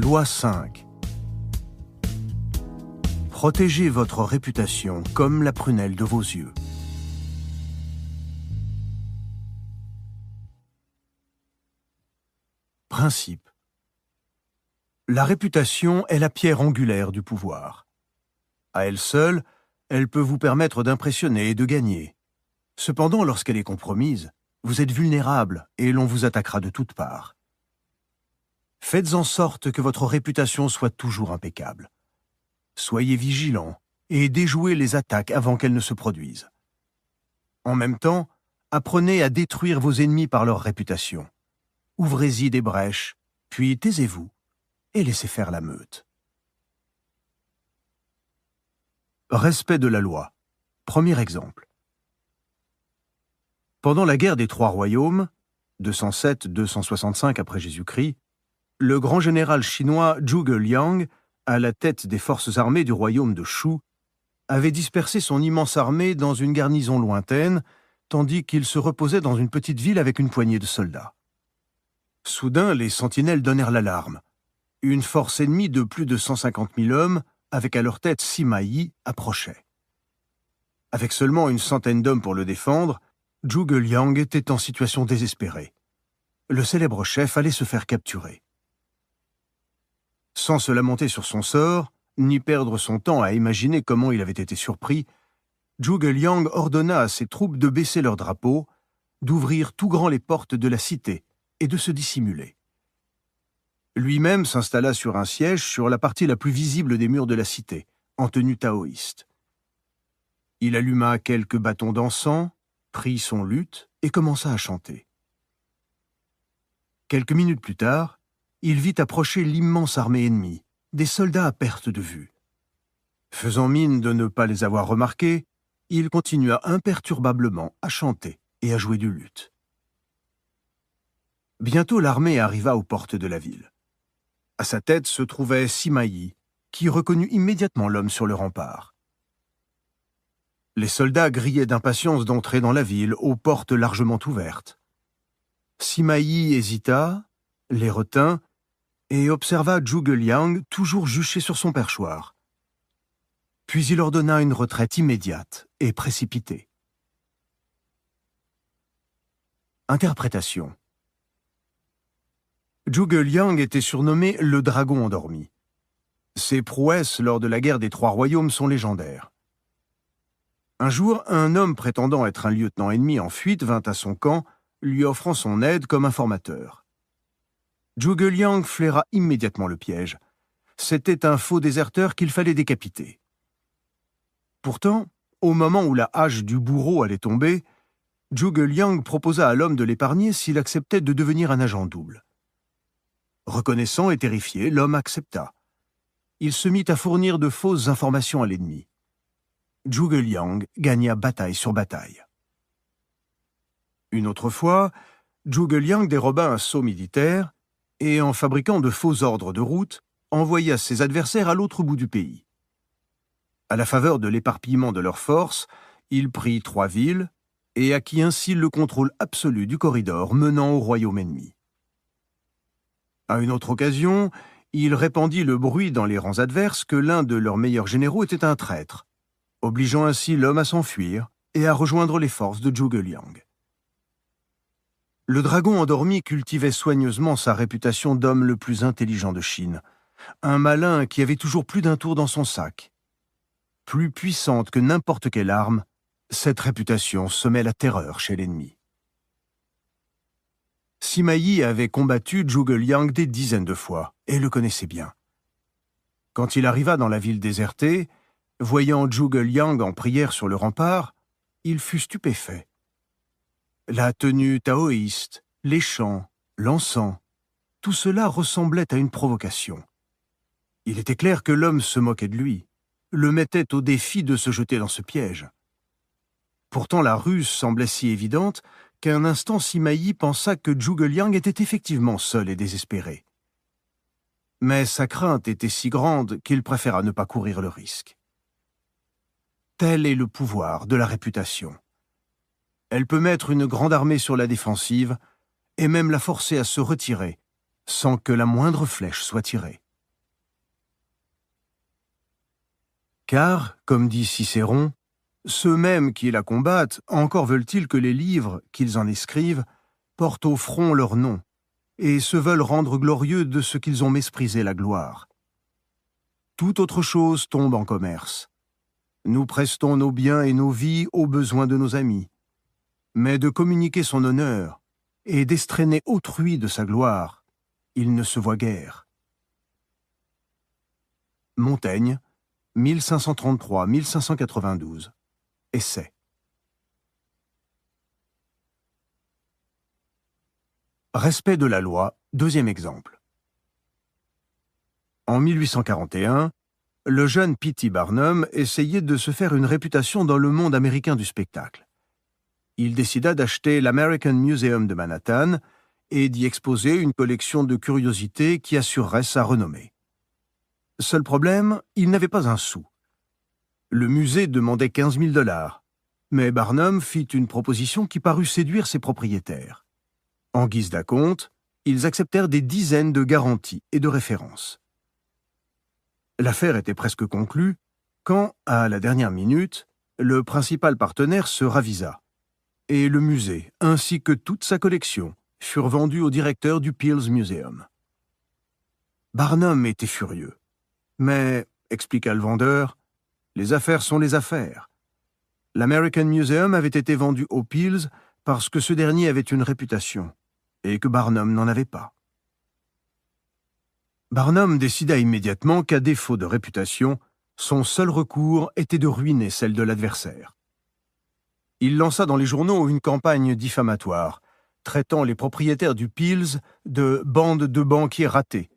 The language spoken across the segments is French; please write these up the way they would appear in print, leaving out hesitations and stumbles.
Loi 5. Protégez votre réputation comme la prunelle de vos yeux. Principe. La réputation est la pierre angulaire du pouvoir. À elle seule, elle peut vous permettre d'impressionner et de gagner. Cependant, lorsqu'elle est compromise, vous êtes vulnérable et l'on vous attaquera de toutes parts. Faites en sorte que votre réputation soit toujours impeccable. Soyez vigilant et déjouez les attaques avant qu'elles ne se produisent. En même temps, apprenez à détruire vos ennemis par leur réputation. Ouvrez-y des brèches, puis taisez-vous et laissez faire la meute. Respect de la loi. Premier exemple. Pendant la guerre des Trois Royaumes, 207-265 après Jésus-Christ, le grand général chinois Zhuge Liang, à la tête des forces armées du royaume de Shu, avait dispersé son immense armée dans une garnison lointaine, tandis qu'il se reposait dans une petite ville avec une poignée de soldats. Soudain, les sentinelles donnèrent l'alarme. Une force ennemie de plus de 150 000 hommes, avec à leur tête Sima Yi, approchait. Avec seulement une centaine d'hommes pour le défendre, Zhuge Liang était en situation désespérée. Le célèbre chef allait se faire capturer. Sans se lamenter sur son sort, ni perdre son temps à imaginer comment il avait été surpris, Zhuge Liang ordonna à ses troupes de baisser leurs drapeaux, d'ouvrir tout grand les portes de la cité et de se dissimuler. Lui-même s'installa sur un siège sur la partie la plus visible des murs de la cité, en tenue taoïste. Il alluma quelques bâtons d'encens, prit son luth et commença à chanter. Quelques minutes plus tard, il vit approcher l'immense armée ennemie, des soldats à perte de vue. Faisant mine de ne pas les avoir remarqués, il continua imperturbablement à chanter et à jouer du luth. Bientôt l'armée arriva aux portes de la ville. À sa tête se trouvait Sima Yi, qui reconnut immédiatement l'homme sur le rempart. Les soldats grillaient d'impatience d'entrer dans la ville aux portes largement ouvertes. Sima Yi hésita, les retint, et observa Zhuge Liang toujours juché sur son perchoir. Puis il ordonna une retraite immédiate et précipitée. Interprétation. Zhuge Liang était surnommé le dragon endormi. Ses prouesses lors de la guerre des Trois Royaumes sont légendaires. Un jour, un homme prétendant être un lieutenant ennemi en fuite vint à son camp, lui offrant son aide comme informateur. Zhuge Liang flaira immédiatement le piège. C'était un faux déserteur qu'il fallait décapiter. Pourtant, au moment où la hache du bourreau allait tomber, Zhuge Liang proposa à l'homme de l'épargner s'il acceptait de devenir un agent double. Reconnaissant et terrifié, l'homme accepta. Il se mit à fournir de fausses informations à l'ennemi. Zhuge Liang gagna bataille sur bataille. Une autre fois, Zhuge Liang déroba un sceau militaire et, en fabriquant de faux ordres de route, envoya ses adversaires à l'autre bout du pays. À la faveur de l'éparpillement de leurs forces, il prit 3 villes et acquit ainsi le contrôle absolu du corridor menant au royaume ennemi. À une autre occasion, il répandit le bruit dans les rangs adverses que l'un de leurs meilleurs généraux était un traître, obligeant ainsi l'homme à s'enfuir et à rejoindre les forces de Zhuge Liang. Le dragon endormi cultivait soigneusement sa réputation d'homme le plus intelligent de Chine, un malin qui avait toujours plus d'un tour dans son sac. Plus puissante que n'importe quelle arme, cette réputation semait la terreur chez l'ennemi. Sima Yi avait combattu Zhuge Liang des dizaines de fois et le connaissait bien. Quand il arriva dans la ville désertée, voyant Zhuge Liang en prière sur le rempart, il fut stupéfait. La tenue taoïste, les chants, l'encens, tout cela ressemblait à une provocation. Il était clair que l'homme se moquait de lui, le mettait au défi de se jeter dans ce piège. Pourtant la ruse semblait si évidente qu'un instant Sima Yi pensa que Zhuge Liang était effectivement seul et désespéré. Mais sa crainte était si grande qu'il préféra ne pas courir le risque. Tel est le pouvoir de la réputation. Elle peut mettre une grande armée sur la défensive et même la forcer à se retirer sans que la moindre flèche soit tirée. Car, comme dit Cicéron, ceux mêmes qui la combattent encore veulent-ils que les livres qu'ils en écrivent portent au front leur nom, et se veulent rendre glorieux de ce qu'ils ont méprisé la gloire. Toute autre chose tombe en commerce. Nous prestons nos biens et nos vies aux besoins de nos amis. Mais de communiquer son honneur et d'estreiner autrui de sa gloire, il ne se voit guère. Montaigne, 1533-1592. Essai. Respect de la loi, deuxième exemple. En 1841, le jeune P.T. Barnum essayait de se faire une réputation dans le monde américain du spectacle. Il décida d'acheter l'American Museum de Manhattan et d'y exposer une collection de curiosités qui assurerait sa renommée. Seul problème, il n'avait pas un sou. Le musée demandait 15 000 $, mais Barnum fit une proposition qui parut séduire ses propriétaires. En guise d'acompte, ils acceptèrent des dizaines de garanties et de références. L'affaire était presque conclue quand, à la dernière minute, le principal partenaire se ravisa, et le musée, ainsi que toute sa collection, furent vendus au directeur du Peale's Museum. Barnum était furieux. Mais, expliqua le vendeur, les affaires sont les affaires. L'American Museum avait été vendu au Peale's parce que ce dernier avait une réputation, et que Barnum n'en avait pas. Barnum décida immédiatement qu'à défaut de réputation, son seul recours était de ruiner celle de l'adversaire. Il lança dans les journaux une campagne diffamatoire, traitant les propriétaires du Peale's de bandes de banquiers ratés,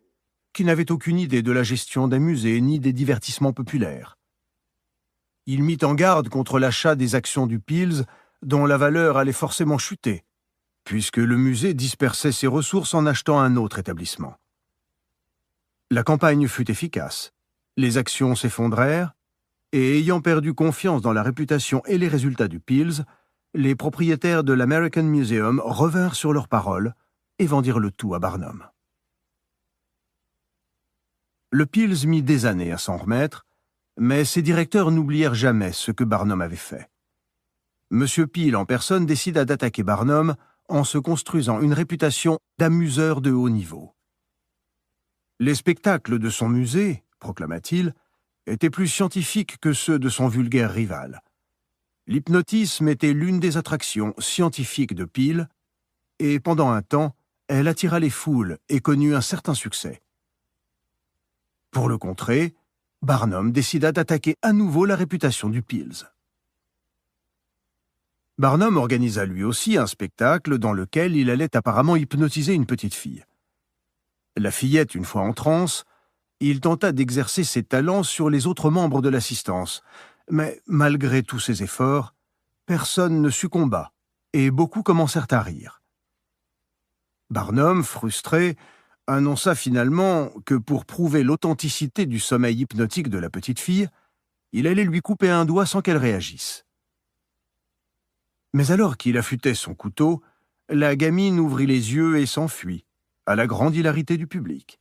qui n'avaient aucune idée de la gestion d'un musée ni des divertissements populaires. Il mit en garde contre l'achat des actions du Peale's dont la valeur allait forcément chuter, puisque le musée dispersait ses ressources en achetant un autre établissement. La campagne fut efficace, les actions s'effondrèrent, et ayant perdu confiance dans la réputation et les résultats du Peale's, les propriétaires de l'American Museum revinrent sur leurs paroles et vendirent le tout à Barnum. Le Peale's mit des années à s'en remettre, mais ses directeurs n'oublièrent jamais ce que Barnum avait fait. M. Peale en personne décida d'attaquer Barnum en se construisant une réputation d'amuseur de haut niveau. Les spectacles de son musée, proclama-t-il, étaient plus scientifiques que ceux de son vulgaire rival. L'hypnotisme était l'une des attractions scientifiques de Peale, et pendant un temps, elle attira les foules et connut un certain succès. Pour le contrer, Barnum décida d'attaquer à nouveau la réputation du Peale's. Barnum organisa lui aussi un spectacle dans lequel il allait apparemment hypnotiser une petite fille. La fillette, une fois en transe, il tenta d'exercer ses talents sur les autres membres de l'assistance, mais malgré tous ses efforts, personne ne succomba, et beaucoup commencèrent à rire. Barnum, frustré, annonça finalement que pour prouver l'authenticité du sommeil hypnotique de la petite fille, il allait lui couper un doigt sans qu'elle réagisse. Mais alors qu'il affûtait son couteau, la gamine ouvrit les yeux et s'enfuit, à la grande hilarité du public.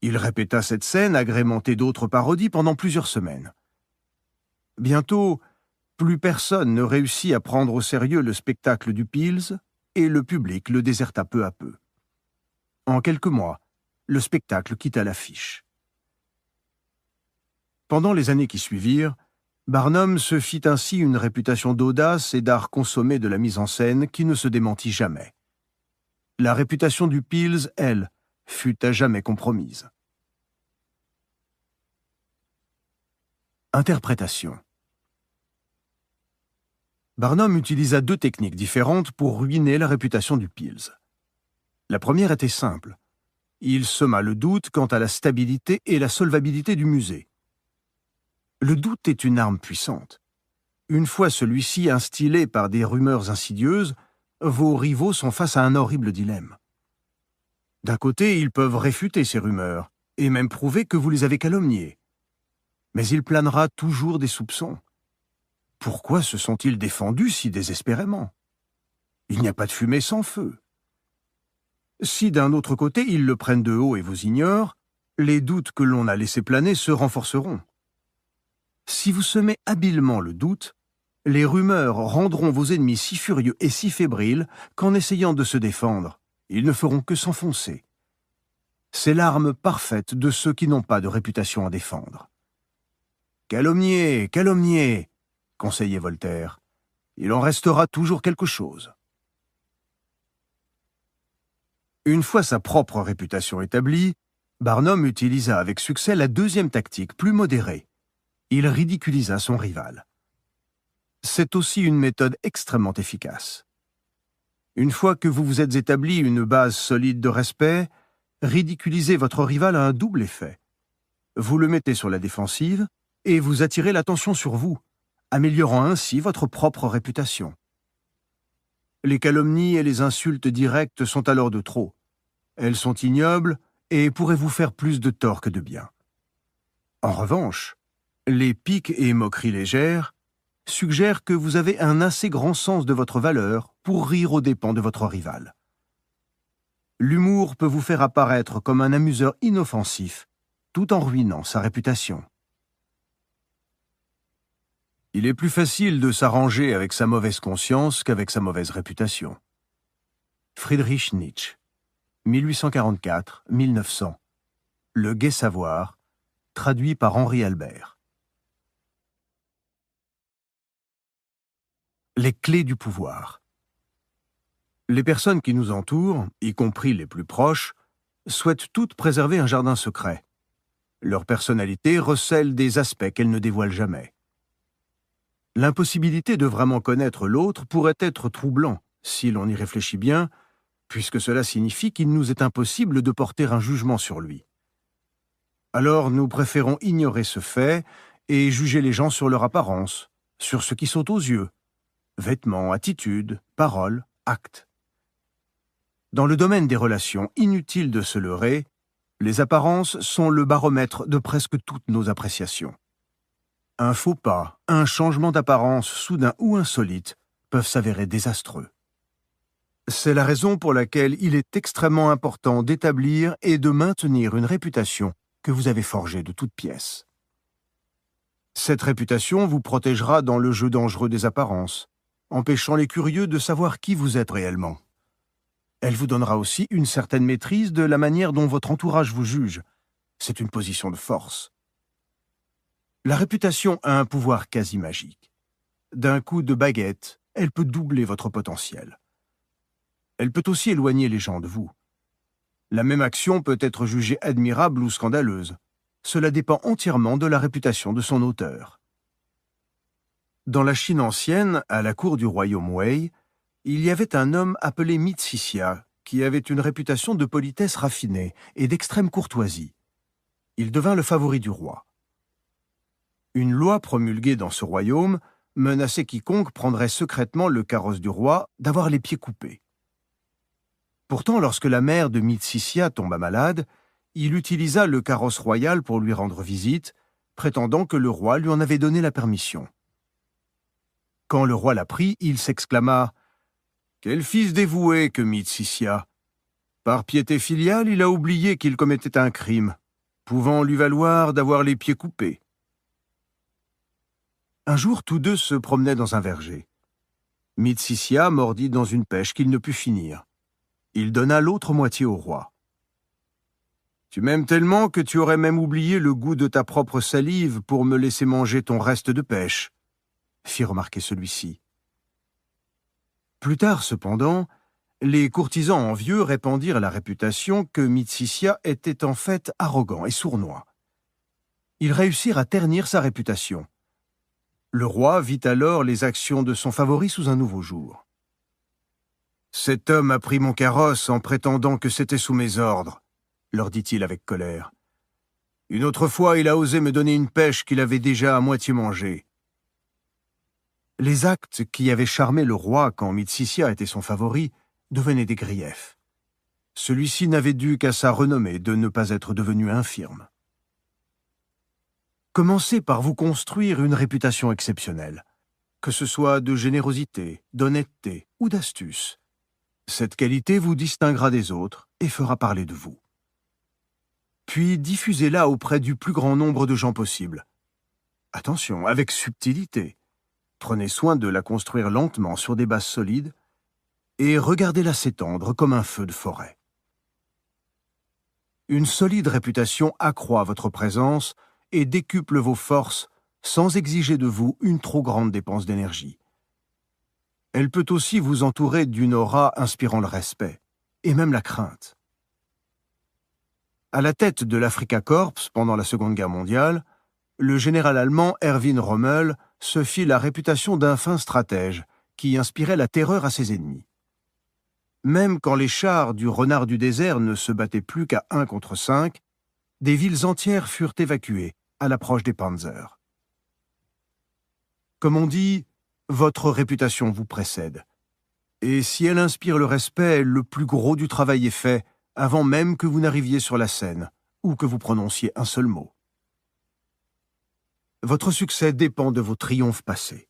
Il répéta cette scène agrémentée d'autres parodies pendant plusieurs semaines. Bientôt, plus personne ne réussit à prendre au sérieux le spectacle du Peale's et le public le déserta peu à peu. En quelques mois, le spectacle quitta l'affiche. Pendant les années qui suivirent, Barnum se fit ainsi une réputation d'audace et d'art consommé de la mise en scène qui ne se démentit jamais. La réputation du Peale's, elle, fut à jamais compromise. Interprétation. Barnum utilisa deux techniques différentes pour ruiner la réputation du Peale's. La première était simple. Il sema le doute quant à la stabilité et la solvabilité du musée. Le doute est une arme puissante. Une fois celui-ci instillé par des rumeurs insidieuses, vos rivaux sont face à un horrible dilemme. D'un côté, ils peuvent réfuter ces rumeurs, et même prouver que vous les avez calomniées. Mais il planera toujours des soupçons. Pourquoi se sont-ils défendus si désespérément? Il n'y a pas de fumée sans feu. Si d'un autre côté ils le prennent de haut et vous ignorent, les doutes que l'on a laissés planer se renforceront. Si vous semez habilement le doute, les rumeurs rendront vos ennemis si furieux et si fébriles qu'en essayant de se défendre, ils ne feront que s'enfoncer. C'est l'arme parfaite de ceux qui n'ont pas de réputation à défendre. « Calomnier, calomnier !» conseillait Voltaire. « Il en restera toujours quelque chose. » Une fois sa propre réputation établie, Barnum utilisa avec succès la deuxième tactique, plus modérée. Il ridiculisa son rival. C'est aussi une méthode extrêmement efficace. Une fois que vous vous êtes établi une base solide de respect, ridiculiser votre rival a un double effet. Vous le mettez sur la défensive et vous attirez l'attention sur vous, améliorant ainsi votre propre réputation. Les calomnies et les insultes directes sont alors de trop. Elles sont ignobles et pourraient vous faire plus de tort que de bien. En revanche, les piques et moqueries légères suggèrent que vous avez un assez grand sens de votre valeur pour rire aux dépens de votre rival. L'humour peut vous faire apparaître comme un amuseur inoffensif, tout en ruinant sa réputation. Il est plus facile de s'arranger avec sa mauvaise conscience qu'avec sa mauvaise réputation. Friedrich Nietzsche, 1844-1900. Le gai savoir, traduit par Henri Albert. Les clés du pouvoir. Les personnes qui nous entourent, y compris les plus proches, souhaitent toutes préserver un jardin secret. Leur personnalité recèle des aspects qu'elles ne dévoilent jamais. L'impossibilité de vraiment connaître l'autre pourrait être troublant, si l'on y réfléchit bien, puisque cela signifie qu'il nous est impossible de porter un jugement sur lui. Alors nous préférons ignorer ce fait et juger les gens sur leur apparence, sur ce qui saute aux yeux, vêtements, attitudes, paroles, actes. Dans le domaine des relations, inutile de se leurrer, les apparences sont le baromètre de presque toutes nos appréciations. Un faux pas, un changement d'apparence soudain ou insolite peuvent s'avérer désastreux. C'est la raison pour laquelle il est extrêmement important d'établir et de maintenir une réputation que vous avez forgée de toutes pièces. Cette réputation vous protégera dans le jeu dangereux des apparences, empêchant les curieux de savoir qui vous êtes réellement. Elle vous donnera aussi une certaine maîtrise de la manière dont votre entourage vous juge. C'est une position de force. La réputation a un pouvoir quasi magique. D'un coup de baguette, elle peut doubler votre potentiel. Elle peut aussi éloigner les gens de vous. La même action peut être jugée admirable ou scandaleuse. Cela dépend entièrement de la réputation de son auteur. Dans la Chine ancienne, à la cour du royaume Wei, il y avait un homme appelé Mitsisia, qui avait une réputation de politesse raffinée et d'extrême courtoisie. Il devint le favori du roi. Une loi promulguée dans ce royaume menaçait quiconque prendrait secrètement le carrosse du roi d'avoir les pieds coupés. Pourtant, lorsque la mère de Mitsisia tomba malade, il utilisa le carrosse royal pour lui rendre visite, prétendant que le roi lui en avait donné la permission. Quand le roi l'apprit, il s'exclama « Quel fils dévoué que Mitsisia ! Par piété filiale, il a oublié qu'il commettait un crime, pouvant lui valoir d'avoir les pieds coupés. » Un jour, tous deux se promenaient dans un verger. Mitsisia mordit dans une pêche qu'il ne put finir. Il donna l'autre moitié au roi. « Tu m'aimes tellement que tu aurais même oublié le goût de ta propre salive pour me laisser manger ton reste de pêche, » fit remarquer celui-ci. Plus tard, cependant, les courtisans envieux répandirent la réputation que Mitsisia était en fait arrogant et sournois. Ils réussirent à ternir sa réputation. Le roi vit alors les actions de son favori sous un nouveau jour. « Cet homme a pris mon carrosse en prétendant que c'était sous mes ordres, » leur dit-il avec colère. « Une autre fois, il a osé me donner une pêche qu'il avait déjà à moitié mangée. » Les actes qui avaient charmé le roi quand Mitsisia était son favori devenaient des griefs. Celui-ci n'avait dû qu'à sa renommée de ne pas être devenu infirme. Commencez par vous construire une réputation exceptionnelle, que ce soit de générosité, d'honnêteté ou d'astuce. Cette qualité vous distinguera des autres et fera parler de vous. Puis diffusez-la auprès du plus grand nombre de gens possible. Attention, avec subtilité. Prenez soin de la construire lentement sur des bases solides et regardez-la s'étendre comme un feu de forêt. Une solide réputation accroît votre présence et décuple vos forces sans exiger de vous une trop grande dépense d'énergie. Elle peut aussi vous entourer d'une aura inspirant le respect, et même la crainte. À la tête de l'Afrika Korps pendant la Seconde Guerre mondiale, le général allemand Erwin Rommel se fit la réputation d'un fin stratège qui inspirait la terreur à ses ennemis. Même quand les chars du renard du désert ne se battaient plus qu'à 1 contre 5, des villes entières furent évacuées à l'approche des panzers. Comme on dit, votre réputation vous précède. Et si elle inspire le respect, le plus gros du travail est fait avant même que vous n'arriviez sur la scène ou que vous prononciez un seul mot. Votre succès dépend de vos triomphes passés.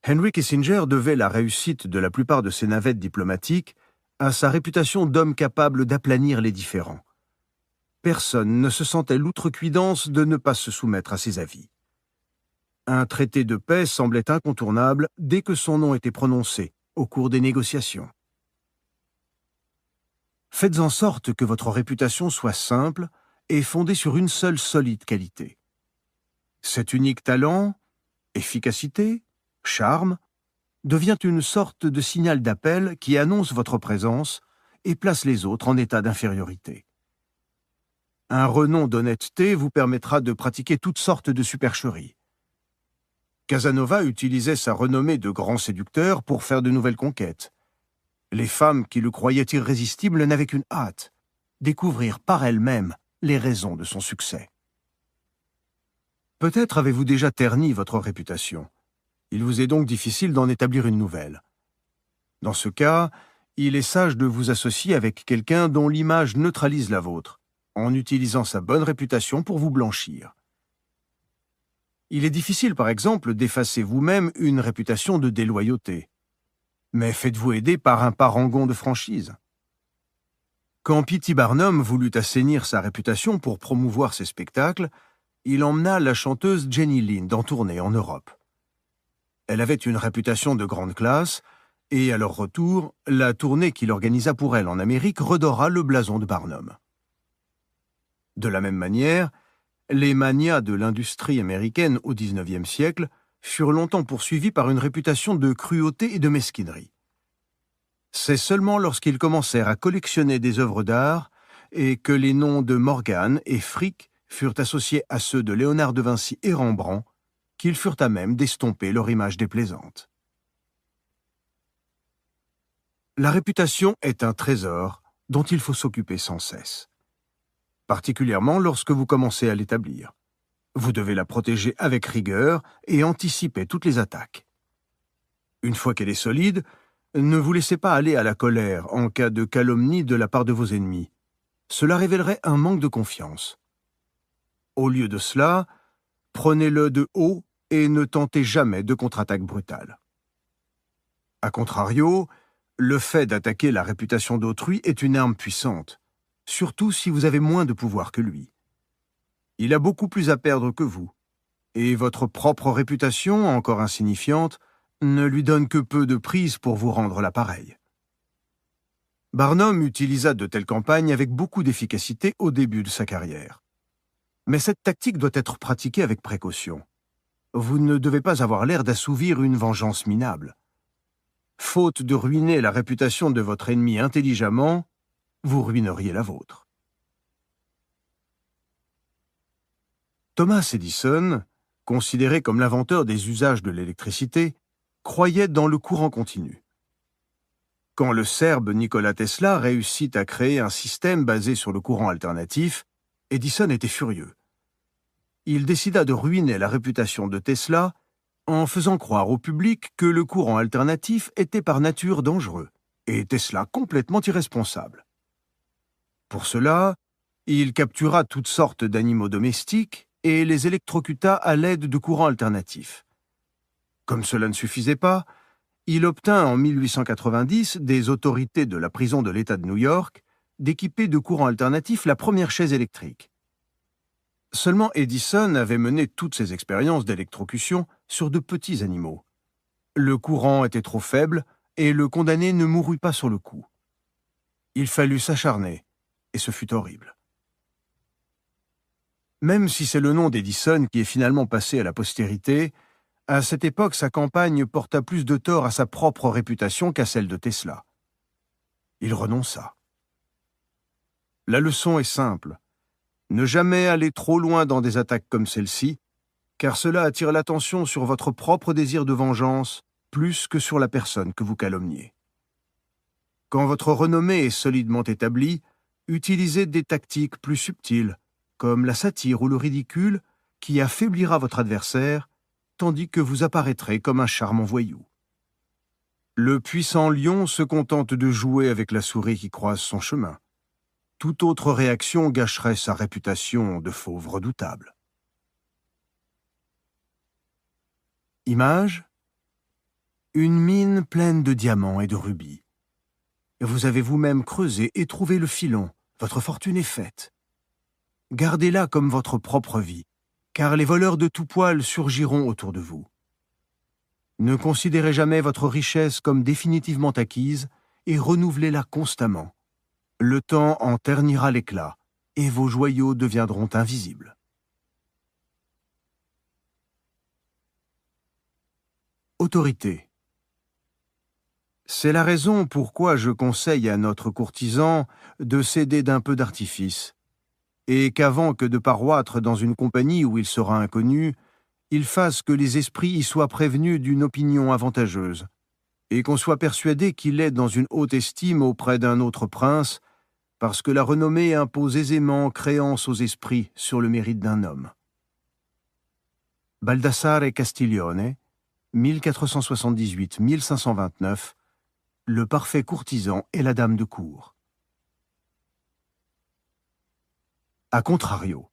Henry Kissinger devait la réussite de la plupart de ses navettes diplomatiques à sa réputation d'homme capable d'aplanir les différends. Personne ne se sentait l'outrecuidance de ne pas se soumettre à ses avis. Un traité de paix semblait incontournable dès que son nom était prononcé au cours des négociations. Faites en sorte que votre réputation soit simple et fondée sur une seule solide qualité. Cet unique talent, efficacité, charme, devient une sorte de signal d'appel qui annonce votre présence et place les autres en état d'infériorité. Un renom d'honnêteté vous permettra de pratiquer toutes sortes de supercheries. Casanova utilisait sa renommée de grand séducteur pour faire de nouvelles conquêtes. Les femmes qui le croyaient irrésistible n'avaient qu'une hâte, découvrir par elles-mêmes les raisons de son succès. Peut-être avez-vous déjà terni votre réputation. Il vous est donc difficile d'en établir une nouvelle. Dans ce cas, il est sage de vous associer avec quelqu'un dont l'image neutralise la vôtre, en utilisant sa bonne réputation pour vous blanchir. Il est difficile, par exemple, d'effacer vous-même une réputation de déloyauté. Mais faites-vous aider par un parangon de franchise. Quand P.T. Barnum voulut assainir sa réputation pour promouvoir ses spectacles, il emmena la chanteuse Jenny Lind en tournée en Europe. Elle avait une réputation de grande classe, et à leur retour, la tournée qu'il organisa pour elle en Amérique redora le blason de Barnum. De la même manière, les magnats de l'industrie américaine au XIXe siècle furent longtemps poursuivis par une réputation de cruauté et de mesquinerie. C'est seulement lorsqu'ils commencèrent à collectionner des œuvres d'art et que les noms de Morgan et Frick furent associés à ceux de Léonard de Vinci et Rembrandt qu'ils furent à même d'estomper leur image déplaisante. La réputation est un trésor dont il faut s'occuper sans cesse, particulièrement lorsque vous commencez à l'établir. Vous devez la protéger avec rigueur et anticiper toutes les attaques. Une fois qu'elle est solide, ne vous laissez pas aller à la colère en cas de calomnie de la part de vos ennemis. Cela révélerait un manque de confiance. Au lieu de cela, prenez-le de haut et ne tentez jamais de contre-attaque brutale. A contrario, le fait d'attaquer la réputation d'autrui est une arme puissante, surtout si vous avez moins de pouvoir que lui. Il a beaucoup plus à perdre que vous, et votre propre réputation, encore insignifiante, ne lui donne que peu de prise pour vous rendre l'appareil. Barnum utilisa de telles campagnes avec beaucoup d'efficacité au début de sa carrière. Mais cette tactique doit être pratiquée avec précaution. Vous ne devez pas avoir l'air d'assouvir une vengeance minable. Faute de ruiner la réputation de votre ennemi intelligemment, vous ruineriez la vôtre. Thomas Edison, considéré comme l'inventeur des usages de l'électricité, croyait dans le courant continu. Quand le Serbe Nikola Tesla réussit à créer un système basé sur le courant alternatif, Edison était furieux. Il décida de ruiner la réputation de Tesla en faisant croire au public que le courant alternatif était par nature dangereux, et Tesla complètement irresponsable. Pour cela, il captura toutes sortes d'animaux domestiques et les électrocuta à l'aide de courants alternatifs. Comme cela ne suffisait pas, il obtint en 1890 des autorités de la prison de l'État de New York d'équiper de courants alternatifs la première chaise électrique. Seulement Edison avait mené toutes ses expériences d'électrocution sur de petits animaux. Le courant était trop faible et le condamné ne mourut pas sur le coup. Il fallut s'acharner, et ce fut horrible. Même si c'est le nom d'Edison qui est finalement passé à la postérité, à cette époque sa campagne porta plus de tort à sa propre réputation qu'à celle de Tesla. Il renonça. La leçon est simple. Ne jamais aller trop loin dans des attaques comme celle-ci, car cela attire l'attention sur votre propre désir de vengeance plus que sur la personne que vous calomniez. Quand votre renommée est solidement établie, utilisez des tactiques plus subtiles, comme la satire ou le ridicule, qui affaiblira votre adversaire, tandis que vous apparaîtrez comme un charmant voyou. Le puissant lion se contente de jouer avec la souris qui croise son chemin. Toute autre réaction gâcherait sa réputation de fauve redoutable. Image : une mine pleine de diamants et de rubis. Vous avez vous-même creusé et trouvé le filon, votre fortune est faite. Gardez-la comme votre propre vie, car les voleurs de tout poil surgiront autour de vous. Ne considérez jamais votre richesse comme définitivement acquise et renouvelez-la constamment. Le temps en ternira l'éclat et vos joyaux deviendront invisibles. Autorité. C'est la raison pourquoi je conseille à notre courtisan de céder d'un peu d'artifice, et qu'avant que de paroître dans une compagnie où il sera inconnu, il fasse que les esprits y soient prévenus d'une opinion avantageuse, et qu'on soit persuadé qu'il est dans une haute estime auprès d'un autre prince, parce que la renommée impose aisément créance aux esprits sur le mérite d'un homme. Baldassare Castiglione, 1478-1529, le parfait courtisan et la dame de cour. A contrario.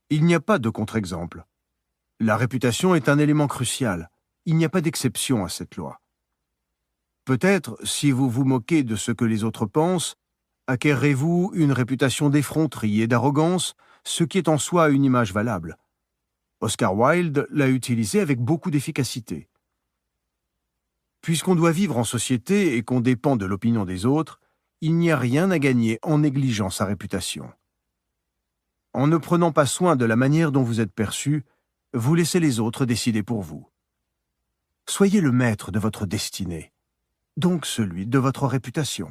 Il n'y a pas de contre-exemple. La réputation est un élément crucial. Il n'y a pas d'exception à cette loi. Peut-être, si vous vous moquez de ce que les autres pensent, acquerrez-vous une réputation d'effronterie et d'arrogance, ce qui est en soi une image valable. Oscar Wilde l'a utilisé avec beaucoup d'efficacité. Puisqu'on doit vivre en société et qu'on dépend de l'opinion des autres, il n'y a rien à gagner en négligeant sa réputation. En ne prenant pas soin de la manière dont vous êtes perçu, vous laissez les autres décider pour vous. Soyez le maître de votre destinée, donc celui de votre réputation.